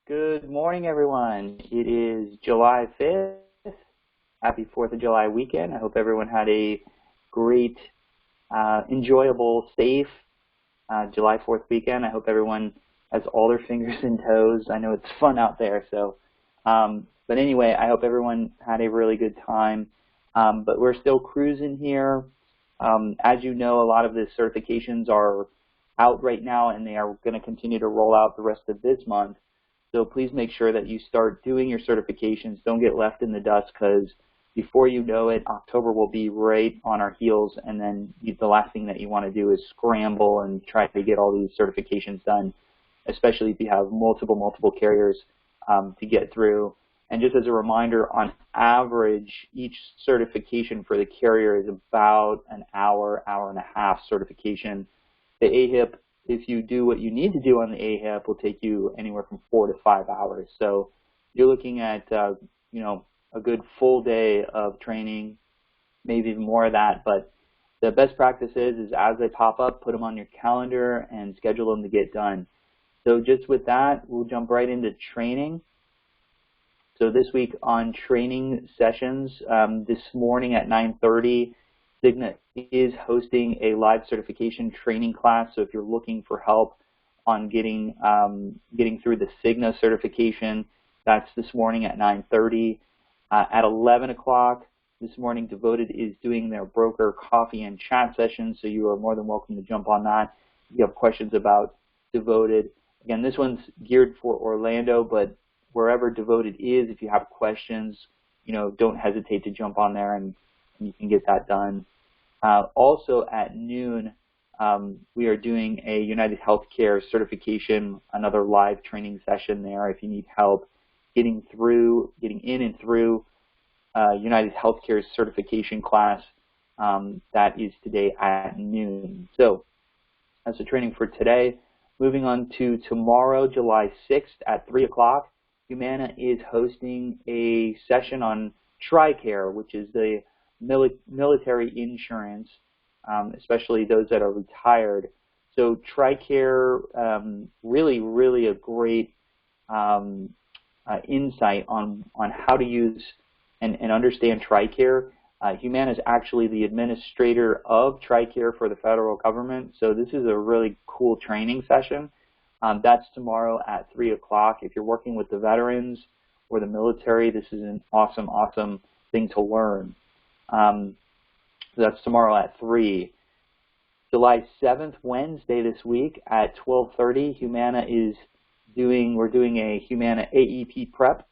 Good morning, everyone. It is July 5th. Happy 4th of July weekend. I hope everyone had a great, enjoyable, safe July 4th weekend. I hope everyone has all their fingers and toes. I know it's fun out there. But anyway, I hope everyone had a really good time. But we're still cruising here. As you know, a lot of the certifications are out right now, and they are going to continue to roll out the rest of this month. So please make sure that you start doing your certifications. Don't get left in the dust, because before you know it, October will be right on our heels, and then the last thing that you want to do is scramble and try to get all these certifications done, especially if you have multiple carriers to get through. And just as a reminder, on average, each certification for the carrier is about an hour and a half certification. The AHIP, if you do what you need to do on the AHIP, will take you anywhere from 4 to 5 hours. So you're looking at a good full day of training, maybe even more of that. But the best practice is as they pop up, put them on your calendar and schedule them to get done. So just with that, we'll jump right into training. So this week on training sessions, this morning at 9:30, Cigna is hosting a live certification training class. So if you're looking for help on getting through the Cigna certification, that's this morning at 9:30. At 11 o'clock this morning, Devoted is doing their broker coffee and chat session. So you are more than welcome to jump on that if you have questions about Devoted. Again, this one's geared for Orlando, but wherever Devoted is, if you have questions, don't hesitate to jump on there and you can get that done. Also at noon, we are doing a United Healthcare certification, another live training session there. If you need help getting in and through United Healthcare's certification class, that is today at noon. So that's the training for today. Moving on to tomorrow, July 6th at 3 o'clock. Humana is hosting a session on TRICARE, which is the military insurance, especially those that are retired. So TRICARE, really a great insight on how to use and understand TRICARE. Humana is actually the administrator of TRICARE for the federal government, so this is a really cool training session. That's tomorrow at 3 o'clock. If you're working with the veterans or the military, this is an awesome thing to learn. So that's tomorrow at 3. July 7th, Wednesday this week at 12:30, Humana we're doing a Humana AEP Prep.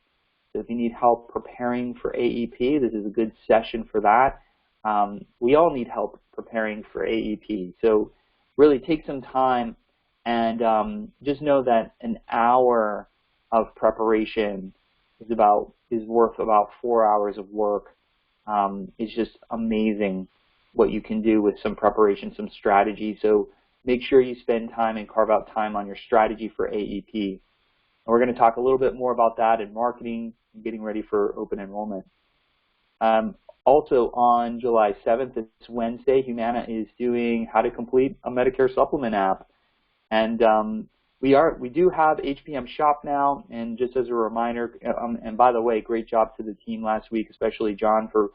So if you need help preparing for AEP, this is a good session for that. We all need help preparing for AEP. So really take some time and just know that an hour of preparation is worth about 4 hours of work. It's just amazing what you can do with some preparation, some strategy. So make sure you spend time and carve out time on your strategy for AEP. And we're going to talk a little bit more about that in marketing and getting ready for open enrollment. Also on July 7th, this Wednesday, Humana is doing how to complete a Medicare supplement app. And we do have HPM Shop now, and just as a reminder, and by the way, great job to the team last week, especially John for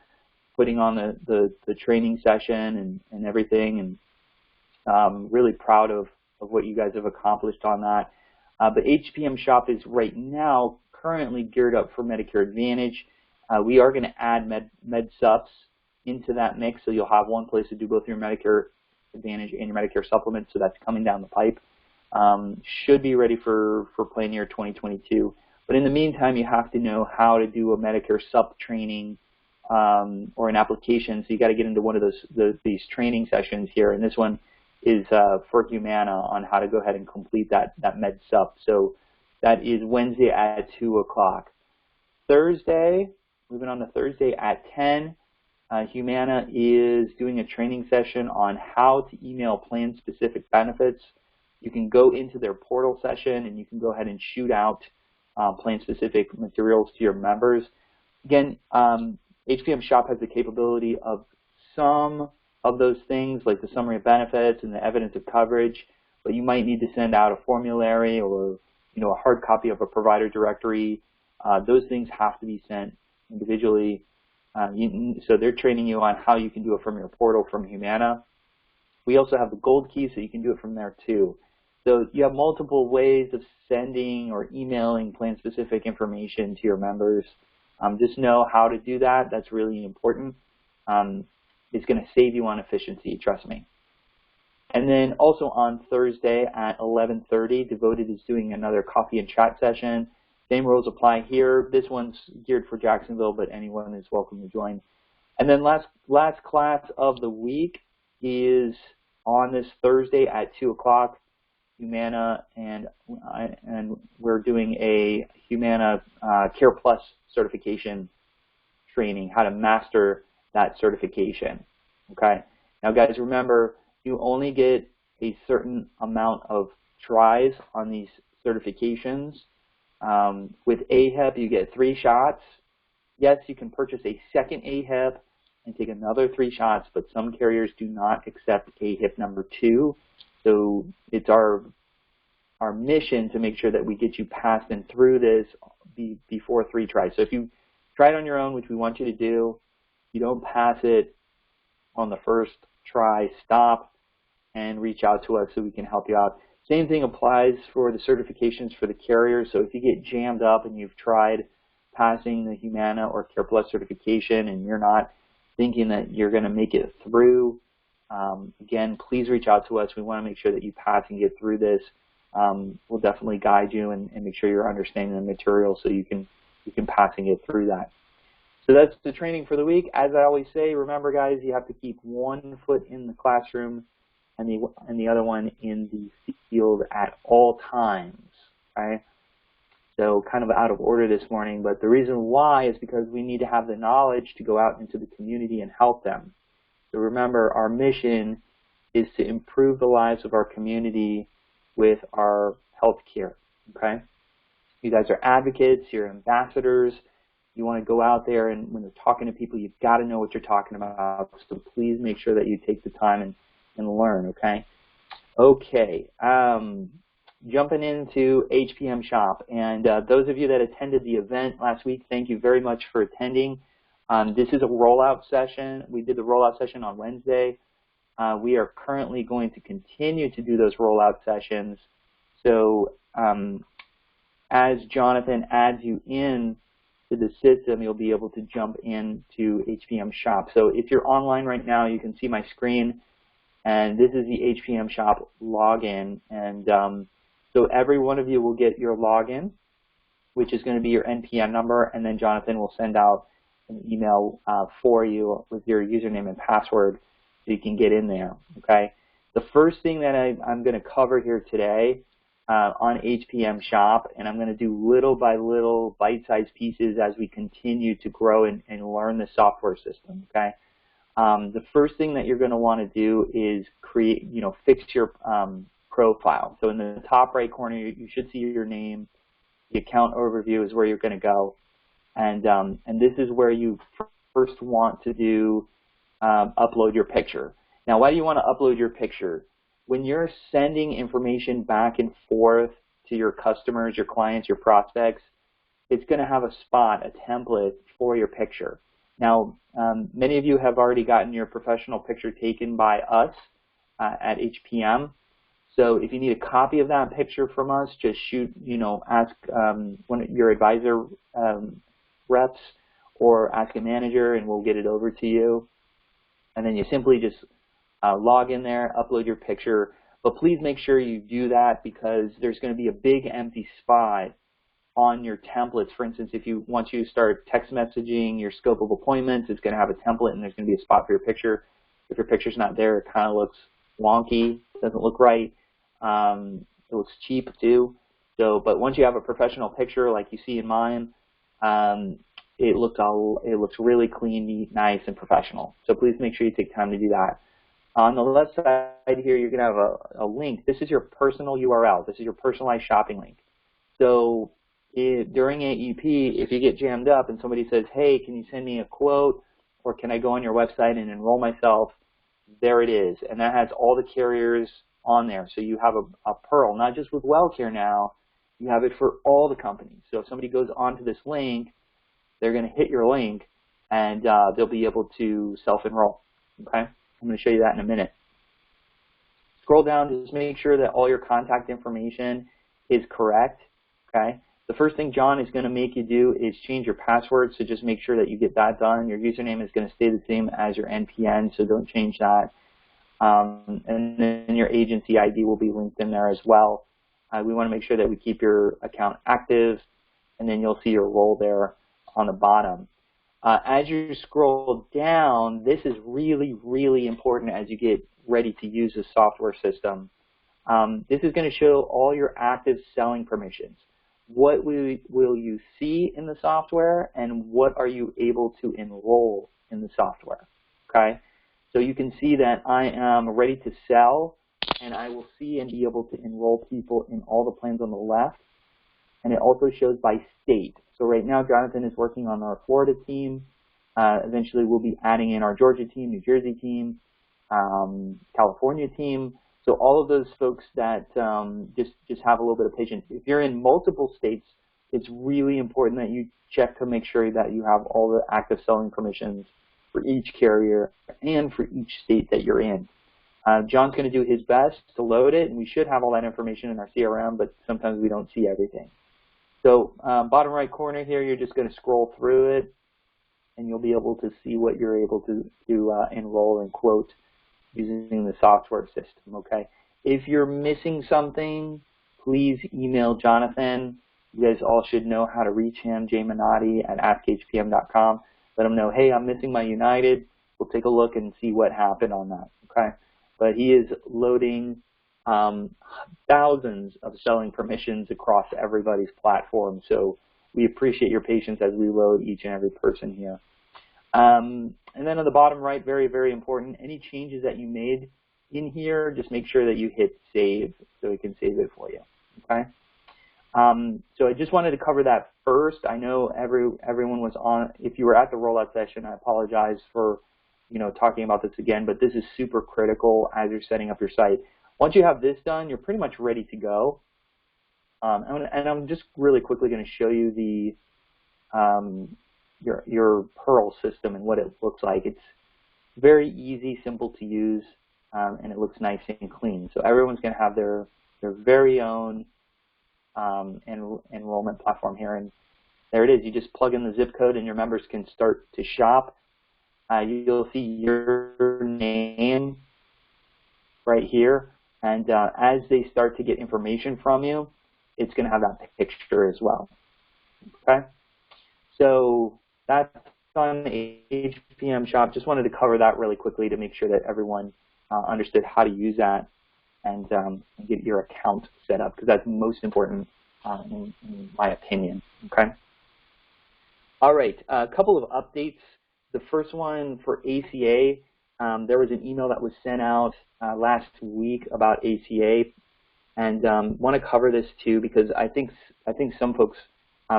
putting on the training session and everything, and really proud of what you guys have accomplished on that. But HPM Shop is right now currently geared up for Medicare Advantage. We are going to add Med Sups into that mix, so you'll have one place to do both your Medicare Advantage and your Medicare supplement, so that's coming down the pipe. Should be ready for plan year 2022. But in the meantime, you have to know how to do a Medicare sup training or an application, so you got to get into one of these training sessions here, and this one is for Humana on how to go ahead and complete that Med Sup. So that is Wednesday at 2 o'clock. Thursday, moving on to Thursday at 10, Humana is doing a training session on how to email plan-specific benefits. You can go into their portal session and you can go ahead and shoot out plan-specific materials to your members. Again, HPM Shop has the capability of some of those things, like the summary of benefits and the evidence of coverage, but you might need to send out a formulary or a hard copy of a provider directory. Those things have to be sent individually. So they're training you on how you can do it from your portal from Humana. We also have the gold key, so you can do it from there too. So you have multiple ways of sending or emailing plan-specific information to your members. Just know how to do that. That's really important. It's going to save you on efficiency, trust me. And then also on Thursday at 11:30, Devoted is doing another coffee and chat session. Same rules apply here. This one's geared for Jacksonville, but anyone is welcome to join. And then last class of the week is on this Thursday at 2 o'clock. Humana and we're doing a Humana Care Plus certification training, how to master that certification. Okay. Now, guys, remember you only get a certain amount of tries on these certifications. With AHIP, you get 3 shots. Yes, you can purchase a second AHIP and take another 3 shots, but some carriers do not accept AHIP number 2. So it's our mission to make sure that we get you passed and through this before 3 tries. So if you try it on your own, which we want you to do, you don't pass it on the first try, stop and reach out to us so we can help you out. Same thing applies for the certifications for the carriers. So if you get jammed up and you've tried passing the Humana or Care Plus certification and you're not thinking that you're going to make it through, again, please reach out to us. We want to make sure that you pass and get through this. We'll definitely guide you and make sure you're understanding the material so you can pass and get through that. So that's the training for the week. As I always say, remember, guys, you have to keep one foot in the classroom and the other one in the field at all times. Okay? So kind of out of order this morning, but the reason why is because we need to have the knowledge to go out into the community and help them. So remember, our mission is to improve the lives of our community with our health care. Okay? You guys are advocates, you're ambassadors. You want to go out there and when you're talking to people, you've got to know what you're talking about. So please make sure that you take the time and learn, okay? Okay, jumping into HPM Shop. And those of you that attended the event last week, thank you very much for attending. This is a rollout session. We did the rollout session on Wednesday. We are currently going to continue to do those rollout sessions. So as Jonathan adds you in to the system, you'll be able to jump into HPM Shop. So if you're online right now, you can see my screen, and this is the HPM Shop login. And so every one of you will get your login, which is going to be your NPN number, and then Jonathan will send out an email for you with your username and password so you can get in there, okay? The first thing that I'm going to cover here today on HPM Shop, and I'm going to do little by little bite-sized pieces as we continue to grow and learn the software system, okay? The first thing that you're going to want to do is create, fix your profile. So in the top right corner, you should see your name. The account overview is where you're going to go. And this is where you first want to do upload your picture. Now, why do you want to upload your picture? When you're sending information back and forth to your customers, your clients, your prospects, it's going to have a spot, a template for your picture. Now, many of you have already gotten your professional picture taken by us at HPM. So if you need a copy of that picture from us, just ask one of your advisor reps or ask a manager and we'll get it over to you. And then you simply just log in there, upload your picture. But please make sure you do that because there's going to be a big empty spot on your templates. For instance, once you start text messaging your scope of appointments, it's going to have a template and there's going to be a spot for your picture. If your picture's not there, it kind of looks wonky, doesn't look right. It looks cheap too. But once you have a professional picture like you see in mine, it looks really clean, neat, nice, and professional. So please make sure you take time to do that. On the left side here, you're going to have a link. This is your personal URL. This is your personalized shopping link. So during AEP, if you get jammed up and somebody says, hey, can you send me a quote, or can I go on your website and enroll myself, there it is. And that has all the carriers on there. So you have a pearl, not just with WellCare now, You have it for all the companies. So if somebody goes onto this link, they're going to hit your link, and they'll be able to self-enroll. Okay? I'm going to show you that in a minute. Scroll down, just make sure that all your contact information is correct. Okay? The first thing John is going to make you do is change your password, so just make sure that you get that done. Your username is going to stay the same as your NPN, so don't change that. And then your agency ID will be linked in there as well. We want to make sure that we keep your account active, and then you'll see your role there on the bottom. As you scroll down, this is really, really important as you get ready to use the software system. This is going to show all your active selling permissions. What will you see in the software, and what are you able to enroll in the software? Okay, so you can see that I am ready to sell, and I will see and be able to enroll people in all the plans on the left. And it also shows by state. So right now, Jonathan is working on our Florida team. Eventually, we'll be adding in our Georgia team, New Jersey team, California team. So all of those folks that just have a little bit of patience. If you're in multiple states, it's really important that you check to make sure that you have all the active selling permissions for each carrier and for each state that you're in. John's going to do his best to load it, and we should have all that information in our CRM, but sometimes we don't see everything. So bottom right corner here, you're just going to scroll through it, and you'll be able to see what you're able to enroll and quote using the software system, okay? If you're missing something, please email Jonathan. You guys all should know how to reach him, jminotti@askhpm.com. Let him know, hey, I'm missing my United. We'll take a look and see what happened on that, okay? But he is loading thousands of selling permissions across everybody's platform, so we appreciate your patience as we load each and every person here. And then on the bottom right, very, very important, any changes that you made in here, just make sure that you hit save so it can save it for you, okay? So I just wanted to cover that first. I know everyone was on. If you were at the rollout session, I apologize for talking about this again, but this is super critical as you're setting up your site. Once you have this done, you're pretty much ready to go. And I'm just really quickly going to show you the your Pearl system and what it looks like. It's very easy, simple to use, and it looks nice and clean. So everyone's going to have their very own enrollment platform here, and there it is. You just plug in the zip code, and your members can start to shop. You'll see your name right here, and as they start to get information from you, it's going to have that picture as well. Okay, so that's on the HPM Shop. Just wanted to cover that really quickly to make sure that everyone understood how to use that and get your account set up, because that's most important in my opinion. Okay. All right, a couple of updates. The first one for ACA, there was an email that was sent out last week about ACA, and want to cover this too because I think some folks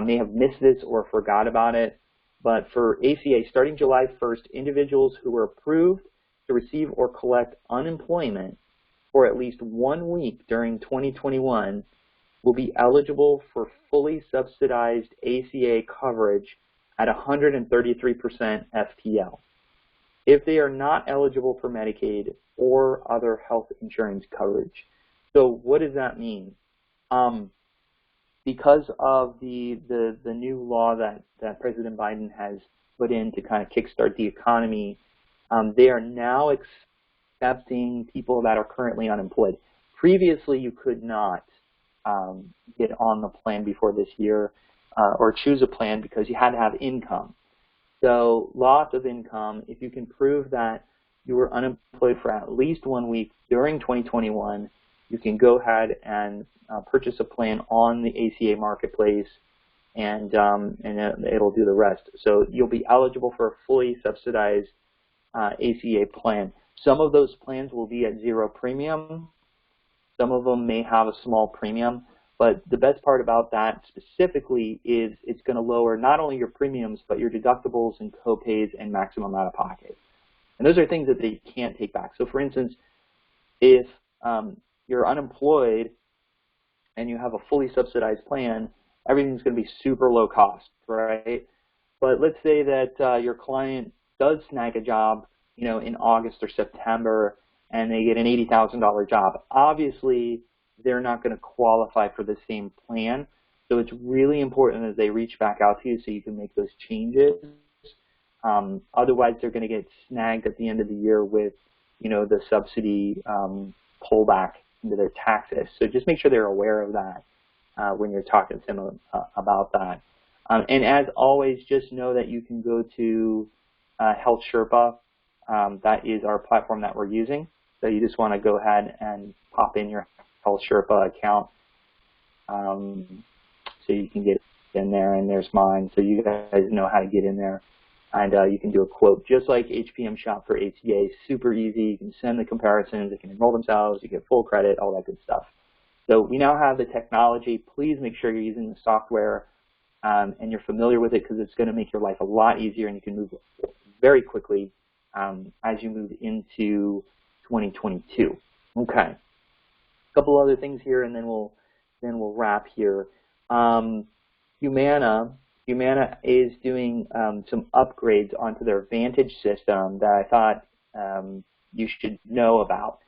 may have missed this or forgot about it. But for ACA, starting July 1st, individuals who were approved to receive or collect unemployment for at least 1 week during 2021 will be eligible for fully subsidized ACA coverage at 133% FPL if they are not eligible for Medicaid or other health insurance coverage. So what does that mean? Because of the new law that President Biden has put in to kind of kickstart the economy, they are now accepting people that are currently unemployed. Previously, you could not get on the plan before this year or choose a plan because you had to have income. So loss of income, if you can prove that you were unemployed for at least 1 week during 2021, you can go ahead and purchase a plan on the ACA marketplace, and it'll do the rest. So you'll be eligible for a fully subsidized ACA plan. Some of those plans will be at 0 premium. Some of them may have a small premium. But the best part about that specifically is it's going to lower not only your premiums, but your deductibles and copays and maximum out-of-pocket. And those are things that they can't take back. So for instance, if you're unemployed and you have a fully subsidized plan, everything's going to be super low cost, right? But let's say that your client does snag a job, in August or September, and they get an $80,000 job. Obviously, they're not going to qualify for the same plan. So it's really important that they reach back out to you so you can make those changes. Otherwise, they're going to get snagged at the end of the year with, the subsidy pullback into their taxes. So just make sure they're aware of that when you're talking to them about that. And as always, just know that you can go to Health Sherpa. That is our platform that we're using. So you just want to go ahead and pop in your Health Sherpa account so you can get in there, and there's mine. So you guys know how to get in there. And you can do a quote just like HPM Shop for ACA. Super easy. You can send the comparisons. They can enroll themselves. You get full credit, all that good stuff. So we now have the technology. Please make sure you're using the software and you're familiar with it, because it's going to make your life a lot easier, and you can move very quickly as you move into 2022. Okay. A couple other things here, and then we'll wrap here. Humana is doing some upgrades onto their Vantage system that I thought you should know about.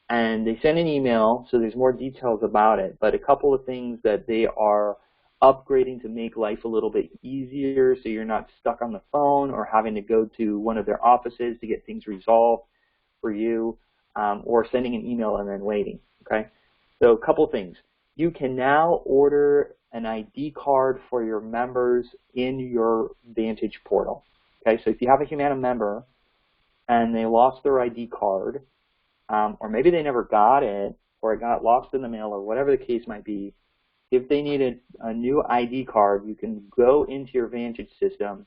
And they sent an email, so there's more details about it, but a couple of things that they are upgrading to make life a little bit easier so you're not stuck on the phone or having to go to one of their offices to get things resolved for you, or sending an email and then waiting, okay? So a couple things. You can now order an ID card for your members in your Vantage portal, okay? So if you have a Humana member and they lost their ID card, or maybe they never got it, or it got lost in the mail, or whatever the case might be, if they need a new ID card, you can go into your Vantage system,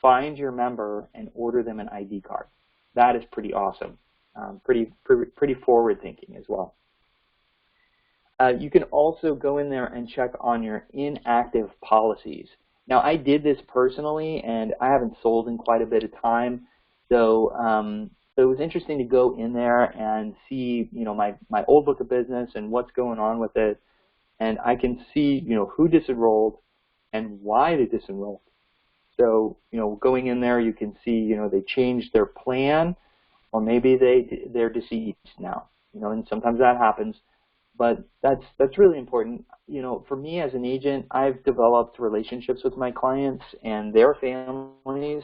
find your member, and order them an ID card. That is pretty awesome. Pretty forward-thinking as well. You can also go in there and check on your inactive policies. Now, I did this personally, and I haven't sold in quite a bit of time, so it was interesting to go in there and see, my old book of business and what's going on with it, and I can see, who disenrolled and why they disenrolled. So, going in there, you can see, they changed their plan, or maybe they're deceased now, and sometimes that happens. But that's really important. For me as an agent, I've developed relationships with my clients and their families.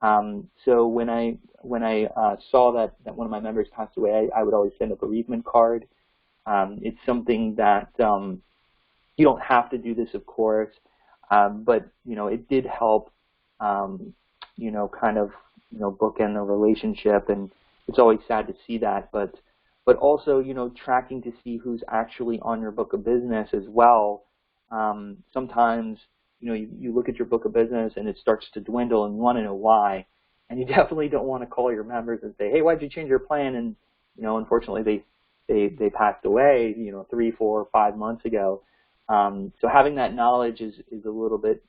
So when I saw that one of my members passed away, I would always send a bereavement card. It's something that you don't have to do this, of course, but it did help. Kind of bookend the relationship, and it's always sad to see that, but also, tracking to see who's actually on your book of business as well. Sometimes, you look at your book of business and it starts to dwindle, and you want to know why. And you definitely don't want to call your members and say, hey, why'd you change your plan? And, unfortunately, they passed away, 3, 4, 5 months ago. So having that knowledge is a little bit,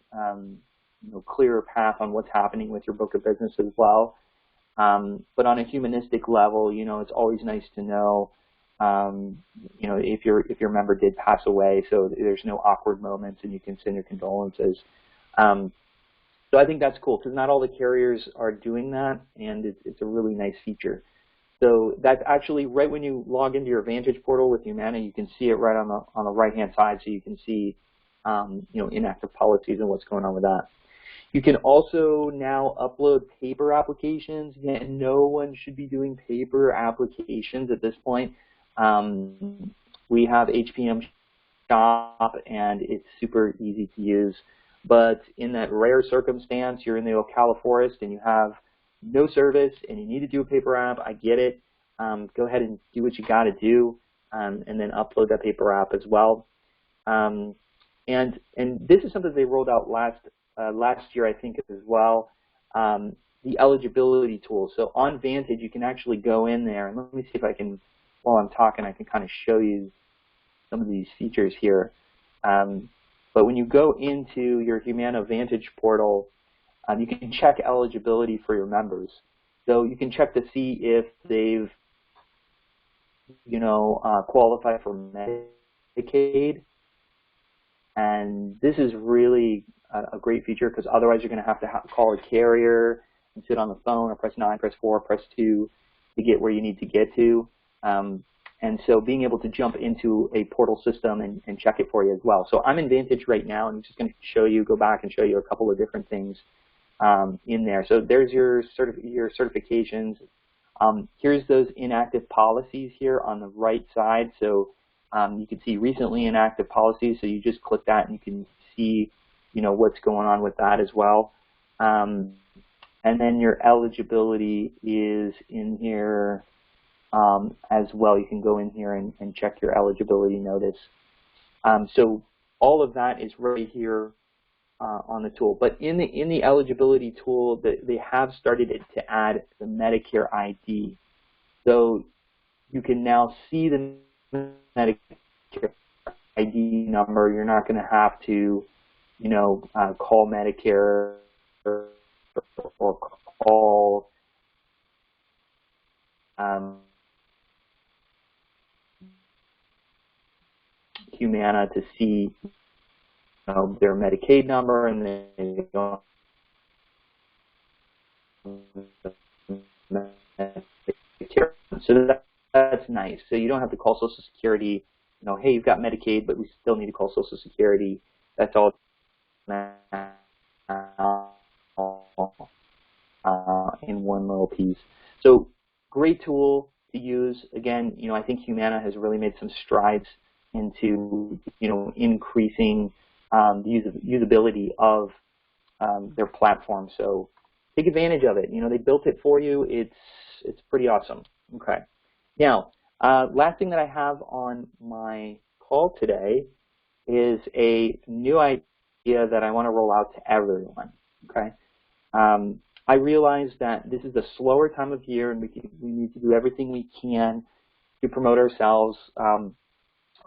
clearer path on what's happening with your book of business as well. But on a humanistic level, it's always nice to know, if your member did pass away, so there's no awkward moments and you can send your condolences. So I think that's cool, because not all the carriers are doing that, and it's a really nice feature. So that's actually right when you log into your Vantage portal with Humana, you can see it right on the right-hand side, so you can see, inactive policies and what's going on with that. You can also now upload paper applications. Again, no one should be doing paper applications at this point. We have HPM Shop, and it's super easy to use. But in that rare circumstance, you're in the Ocala forest and you have no service and you need to do a paper app, I get it. Go ahead and do what you got to do, and then upload that paper app as well. And this is something they rolled out last year, I think, as well, the Eligibility Tool. So on Vantage, you can actually go in there, and let me see if I can, while I'm talking, I can kind of show you some of these features here. But when you go into your Humana Vantage portal, you can check eligibility for your members. So you can check to see if they've, qualified for Medicare Medicaid. And this is really a great feature because otherwise you're going to have to call a carrier and sit on the phone or press 9, press 4, press 2 to get where you need to get to. And so being able to jump into a portal system and check it for you as well. So I'm in Vantage right now, and I'm just going to go back and show you a couple of different things in there. So there's your certifications. Here's those inactive policies here on the right side. So you can see recently inactive policies. So you just click that and you can see, what's going on with that as well. And then your eligibility is in here as well. You can go in here and check your eligibility notice. So all of that is right here on the tool. But in the eligibility tool, they have started to add the Medicare ID. So you can now see the Medicare ID number. You're not going to have to, call Medicare or call Humana to see their Medicaid number, and then they go Medicare. So that's nice. So you don't have to call Social Security. Hey, you've got Medicaid, but we still need to call Social Security. That's all in one little piece. So great tool to use. Again, I think Humana has really made some strides into increasing the usability of their platform. So take advantage of it. They built it for you. It's pretty awesome. Okay. Now, last thing that I have on my call today is a new idea that I want to roll out to everyone. Okay. I realize that this is a slower time of year, and we need to do everything we can to promote ourselves.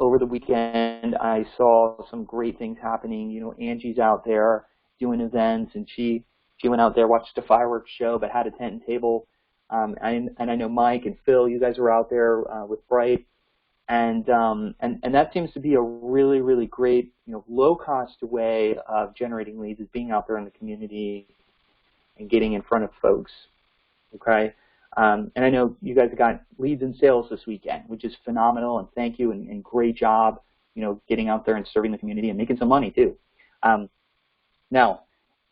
Over the weekend, I saw some great things happening. Angie's out there doing events, and she went out there, watched a fireworks show, but had a tent and table. And I know Mike and Phil, you guys were out there with Bright, and that seems to be a really, really great, low-cost way of generating leads, is being out there in the community and getting in front of folks. Okay. And I know you guys got leads and sales this weekend, which is phenomenal, and thank you, and great job, getting out there and serving the community and making some money too. Now,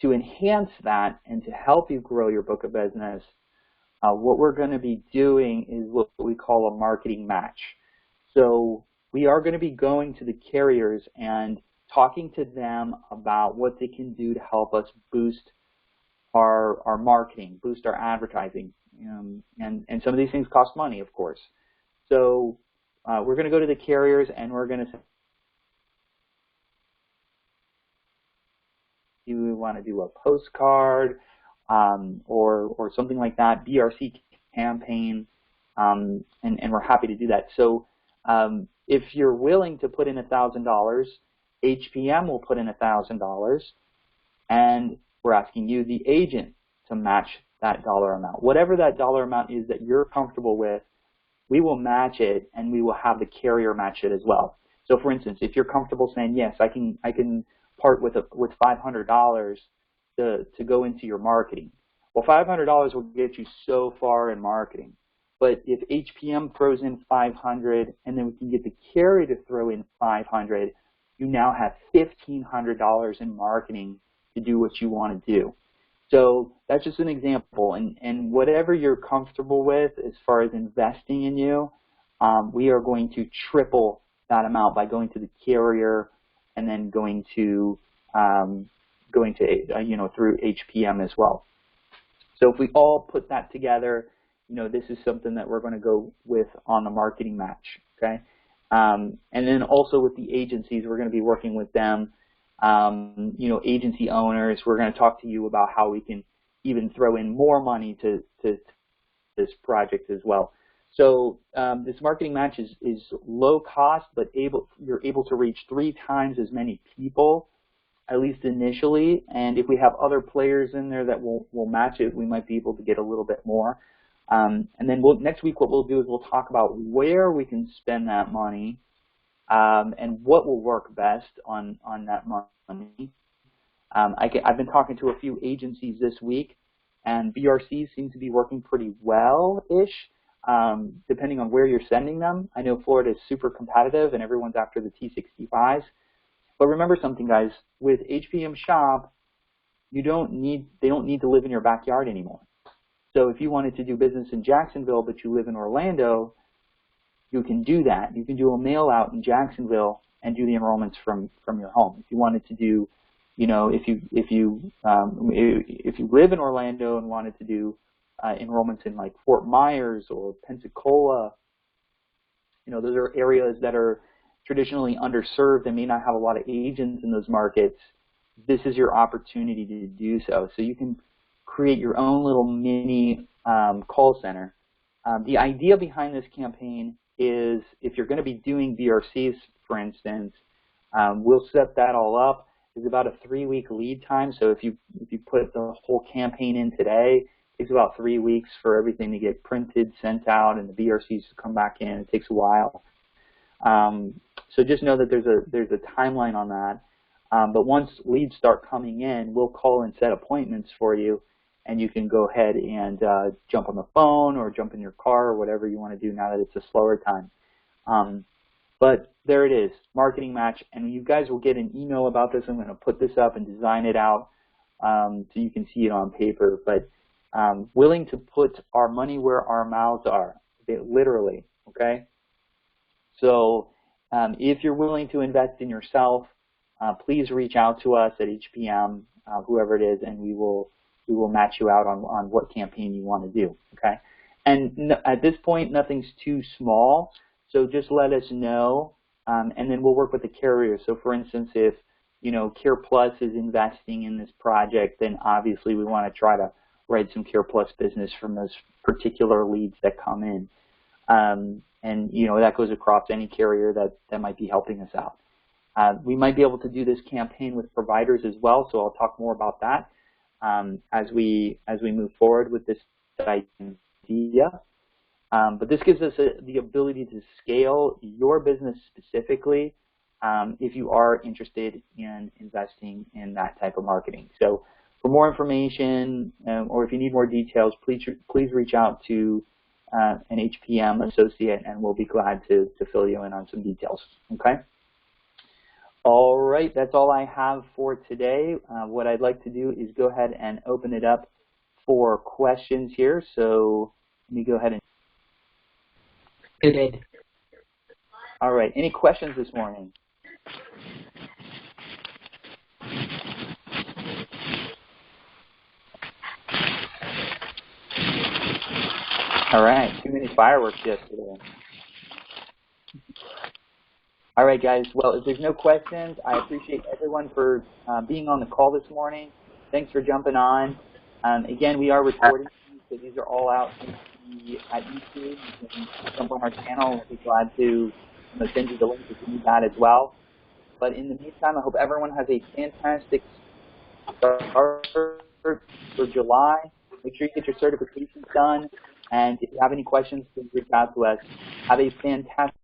to enhance that and to help you grow your book of business, what we're going to be doing is what we call a marketing match. So we are going to be going to the carriers and talking to them about what they can do to help us boost our marketing, boost our advertising. And some of these things cost money, of course. So we're going to go to the carriers, and we're going to say, do we want to do a postcard or something like that, BRC campaign, and we're happy to do that. So if you're willing to put in $1,000, HPM will put in $1,000, and we're asking you, the agent, to match that dollar amount. Whatever that dollar amount is that you're comfortable with, we will match it, and we will have the carrier match it as well. So for instance, if you're comfortable saying, yes, I can part with $500 to go into your marketing. Well, $500 will get you so far in marketing. But if HPM throws in $500, and then we can get the carrier to throw in $500, you now have $1,500 in marketing to do what you want to do. So that's just an example, and whatever you're comfortable with as far as investing in you, we are going to triple that amount by going to the carrier and then going to through HPM as well. So if we all put that together, this is something that we're going to go with on the marketing match. Okay, and then also with the agencies, we're going to be working with them. Agency owners, we're going to talk to you about how we can even throw in more money to this project as well. So this marketing match is low cost, but you're able to reach 3 times as many people, at least initially. And if we have other players in there that will match it, we might be able to get a little bit more. And then next week what we'll do is we'll talk about where we can spend that money and what will work best on that money. I've been talking to a few agencies this week, and BRCs seem to be working pretty well-ish, depending on where you're sending them. I know Florida is super competitive, and everyone's after the T65s. But remember something, guys. With HPM Shop, they don't need to live in your backyard anymore. So if you wanted to do business in Jacksonville, but you live in Orlando, you can do that. You can do a mail out in Jacksonville and do the enrollments from your home. If you wanted to do, if you live in Orlando and wanted to do enrollments in like Fort Myers or Pensacola, those are areas that are traditionally underserved and may not have a lot of agents in those markets. This is your opportunity to do so. So you can create your own little mini call center. The idea behind this campaign is if you're going to be doing BRCs, for instance, we'll set that all up. It's about a 3-week lead time. So if you put the whole campaign in today, it takes about 3 weeks for everything to get printed, sent out, and the BRCs to come back in. It takes a while. So just know that there's a timeline on that. But once leads start coming in, we'll call and set appointments for you, and you can go ahead and jump on the phone or jump in your car or whatever you want to do now that it's a slower time. But there it is, marketing match, and you guys will get an email about this. I'm going to put this up and design it out so you can see it on paper. But willing to put our money where our mouths are, literally, okay? So if you're willing to invest in yourself, please reach out to us at HPM, whoever it is, and we will match you out on what campaign you want to do, okay? And at this point, nothing's too small, so just let us know, and then we'll work with the carrier. So for instance, if Care Plus is investing in this project, then obviously we want to try to write some Care Plus business from those particular leads that come in. And that goes across any carrier that might be helping us out. We might be able to do this campaign with providers as well, so I'll talk more about that as we move forward with this idea. But this gives us the ability to scale your business specifically if you are interested in investing in that type of marketing. So for more information or if you need more details, please reach out to an HPM associate, and we'll be glad to fill you in on some details. Okay? All right, that's all I have for today. What I'd like to do is go ahead and open it up for questions here. So let me go ahead and... Good. All right, any questions this morning? All right, too many fireworks yesterday. All right, guys. Well, if there's no questions, I appreciate everyone for being on the call this morning. Thanks for jumping on. Again, we are recording these, so these are all out at YouTube. You can jump on our channel. We'll be glad to send you the link if you need that as well. But in the meantime, I hope everyone has a fantastic start for July. Make sure you get your certifications done. And if you have any questions, please reach out to us. Have a fantastic